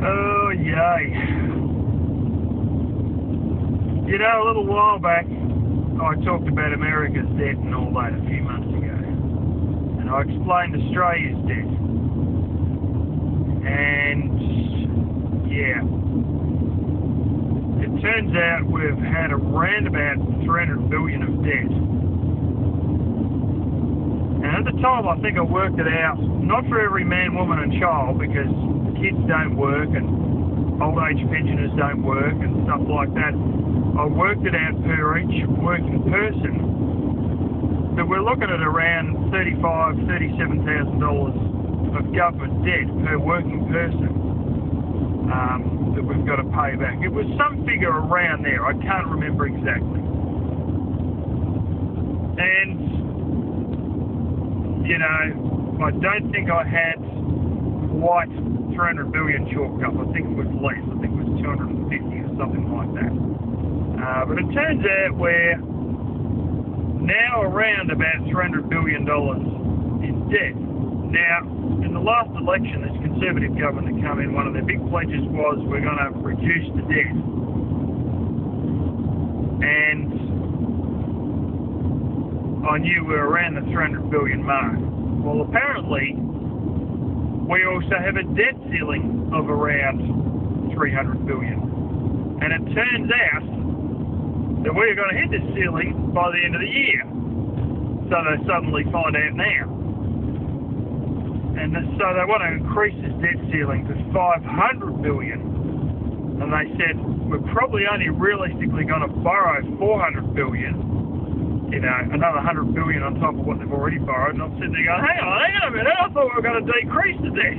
Oh, yay. You know, a little while back, I talked about America's debt and all that a few months ago. And I explained Australia's debt. And, yeah. It turns out we've had around about 300 billion of debt. And at the time, I think I worked it out, not for every man, woman and child, because kids don't work and old age pensioners don't work and stuff like that. I worked it out per each working person that we're looking at around $35,000, $37,000 of government debt per working person that we've got to pay back. It was some figure around there. I can't remember exactly. And, you know, I don't think I had quite 300 billion chalked up. I think it was less. I think it was 250 or something like that. But it turns out we're now around about $300 billion in debt. Now, in the last election, this Conservative government that came in, one of their big pledges was we're going to reduce the debt. And I knew we were around the 300 billion mark. Well, apparently, we also have a debt ceiling of around 300 billion. And it turns out that we're going to hit this ceiling by the end of the year. So they suddenly find out now. And so they want to increase this debt ceiling to 500 billion. And they said, we're probably only realistically going to borrow 400 billion. You know, another 100 billion on top of what they've already borrowed. And I'm sitting there going, hang on a minute, I thought we were going to decrease the debt.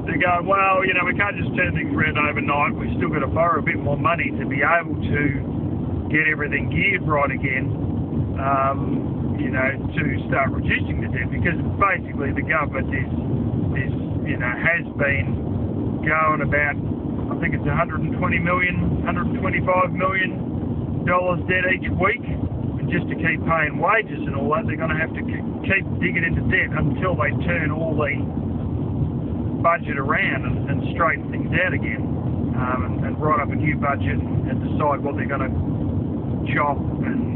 They go, well, you know, we can't just turn things around overnight. We've still got to borrow a bit more money to be able to get everything geared right again, you know, to start reducing the debt. Because basically the government is you know, has been going about, I think it's 125 million dollars debt each week. Just to keep paying wages and all that, they're going to have to keep digging into debt until they turn all the budget around and straighten things out again, and write up a new budget and decide what they're going to chop and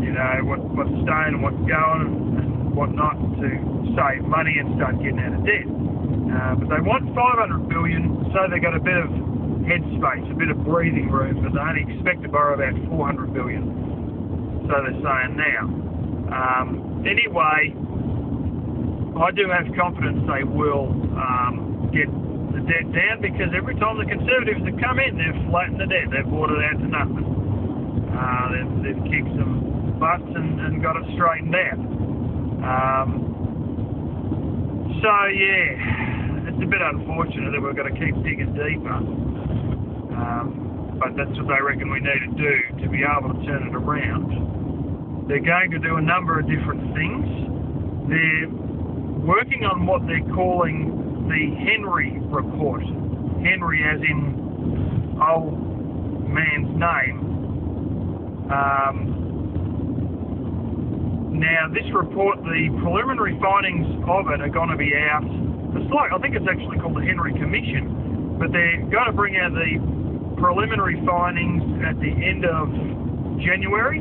you know, what's staying and what's going and what not, to save money and start getting out of debt. But they want 500 billion, so they got a bit of headspace, a bit of breathing room, but they only expect to borrow about 400 billion. So they're saying now. Anyway, I do have confidence they will get the debt down, because every time the Conservatives have come in, they've flattened the debt. They've brought it out to nothing. They've kicked some butts and got it straightened out. So yeah, it's a bit unfortunate that we've got to keep digging deeper. But that's what they reckon we need to do to be able to turn it around. They're going to do a number of different things. They're working on what they're calling the Henry report. Henry as in old man's name. Now this report, the preliminary findings of it are going to be out. It's like, I think it's actually called the Henry Commission, but they're going to bring out the preliminary findings at the end of January.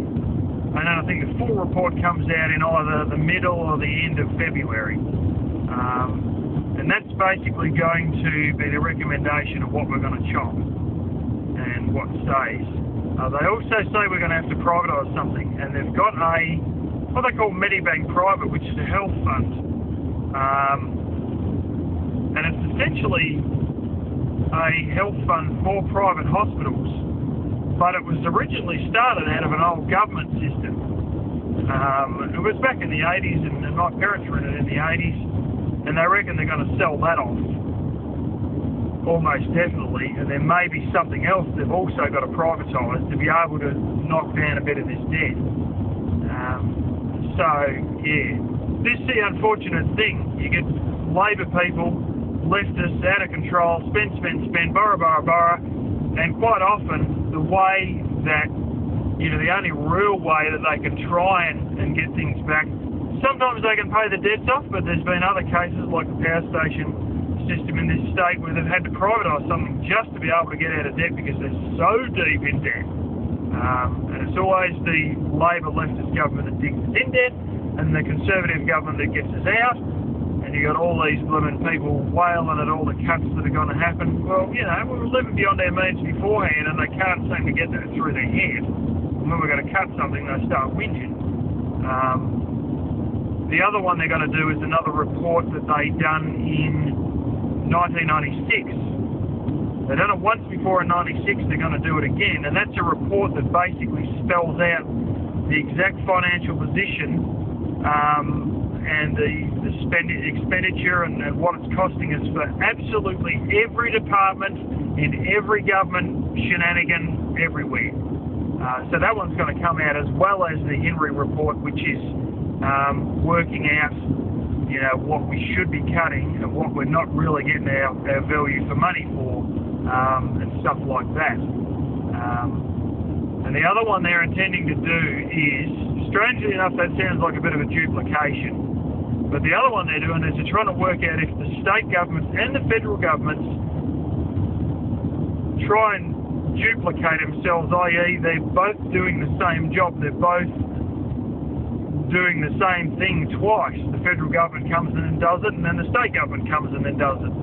And then I think the full report comes out in either the middle or the end of February. And that's basically going to be the recommendation of what we're going to chop and what stays. They also say we're going to have to privatise something, and they've got what they call Medibank Private, which is a health fund. And it's essentially a health fund for private hospitals. But it was originally started out of an old government system. It was back in the 80s, and my parents were in it in the 80s, and they reckon they're going to sell that off, almost definitely, and there may be something else they've also got to privatise to be able to knock down a bit of this debt. So, yeah, this is the unfortunate thing. You get Labor people, leftists, out of control, spend, borrow, and quite often the way that, you know, the only real way that they can try and get things back, sometimes they can pay the debts off, but there's been other cases like the power station system in this state where they've had to privatise something just to be able to get out of debt because they're so deep in debt. And it's always the Labor leftist government that digs us in debt and the Conservative government that gets us out. And you got all these blooming people wailing at all the cuts that are going to happen. Well, you know, we were living beyond our means beforehand and they can't seem to get that through their head. And when we're going to cut something, they start whinging. The other one they're going to do is another report that they done in 1996. They've done it once before in 96, they're going to do it again. And that's a report that basically spells out the exact financial position and the expenditure and what it's costing us for absolutely every department in every government shenanigan everywhere. So that one's going to come out as well as the Henry report, which is working out, you know, what we should be cutting and what we're not really getting our value for money for, and stuff like that. And the other one they're intending to do is, strangely enough, that sounds like a bit of a duplication. But the other one they're doing is they're trying to work out if the state governments and the federal governments try and duplicate themselves, i.e. they're both doing the same job, they're both doing the same thing twice. The federal government comes in and does it, and then the state government comes in and does it.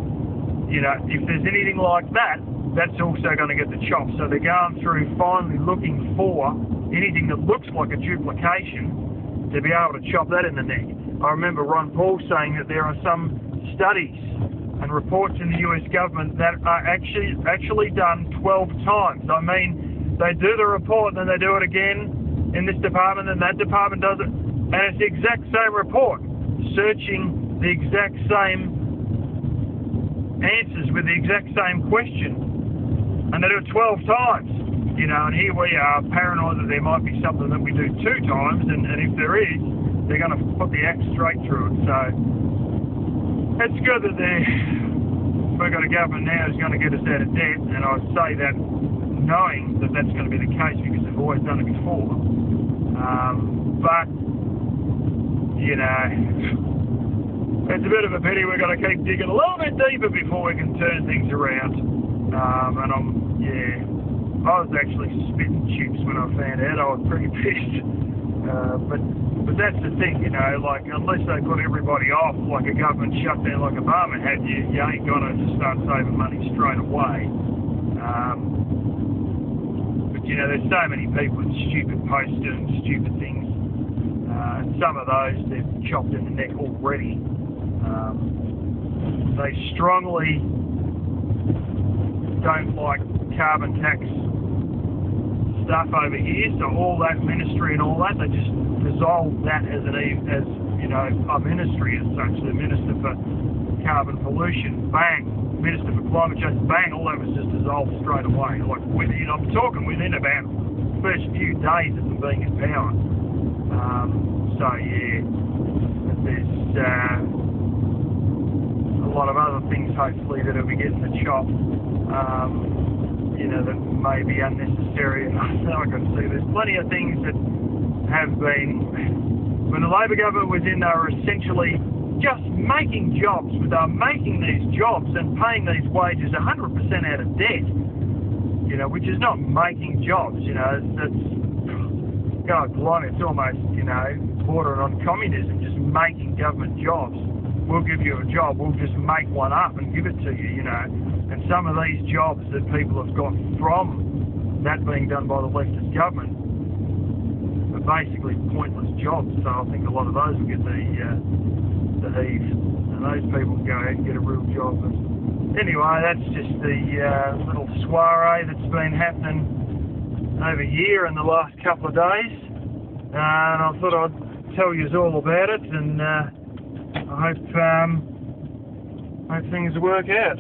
You know, if there's anything like that, that's also going to get the chop. So they're going through finally looking for anything that looks like a duplication to be able to chop that in the neck. I remember Ron Paul saying that there are some studies and reports in the US government that are actually done 12 times. I mean, they do the report and then they do it again in this department and that department does it, and it's the exact same report, searching the exact same answers with the exact same question, and they do it 12 times. You know, and here we are paranoid that there might be something that we do 2 times, and if there is, they're going to put the axe straight through it. So it's good that we've got a government now who's going to get us out of debt, and I say that knowing that that's going to be the case because they've always done it before. But, you know, it's a bit of a pity we've got to keep digging a little bit deeper before we can turn things around. And I was actually spitting chips when I found out. I was pretty pissed. But that's the thing, you know, like, unless they put everybody off like a government shutdown like Obama had, you ain't going to just start saving money straight away. But, you know, there's so many people with stupid posts doing stupid things. And some of those, they've chopped in the neck already. They strongly don't like carbon tax stuff over here, so all that ministry and all that, they just dissolved that as you know, a ministry as such. The Minister for Carbon Pollution, bang. Minister for Climate Change, bang. All that was just dissolved straight away. Like I'm talking within about the first few days of them being in power. So yeah, there's a lot of other things hopefully that will be getting the chop. You know, that may be unnecessary. And I can see there's plenty of things that have been, when the Labor government was in, they were essentially just making jobs. They were making these jobs and paying these wages 100% out of debt, you know, which is not making jobs, you know. That's, God blimey, it's almost, you know, bordering on communism, just making government jobs. We'll give you a job, we'll just make one up and give it to you, you know. And some of these jobs that people have got from that being done by the leftist government are basically pointless jobs. So I think a lot of those will get the heave, and those people can go out and get a real job. But anyway, that's just the little soiree that's been happening over here in the last couple of days. And I thought I'd tell you all about it, and I hope things work out.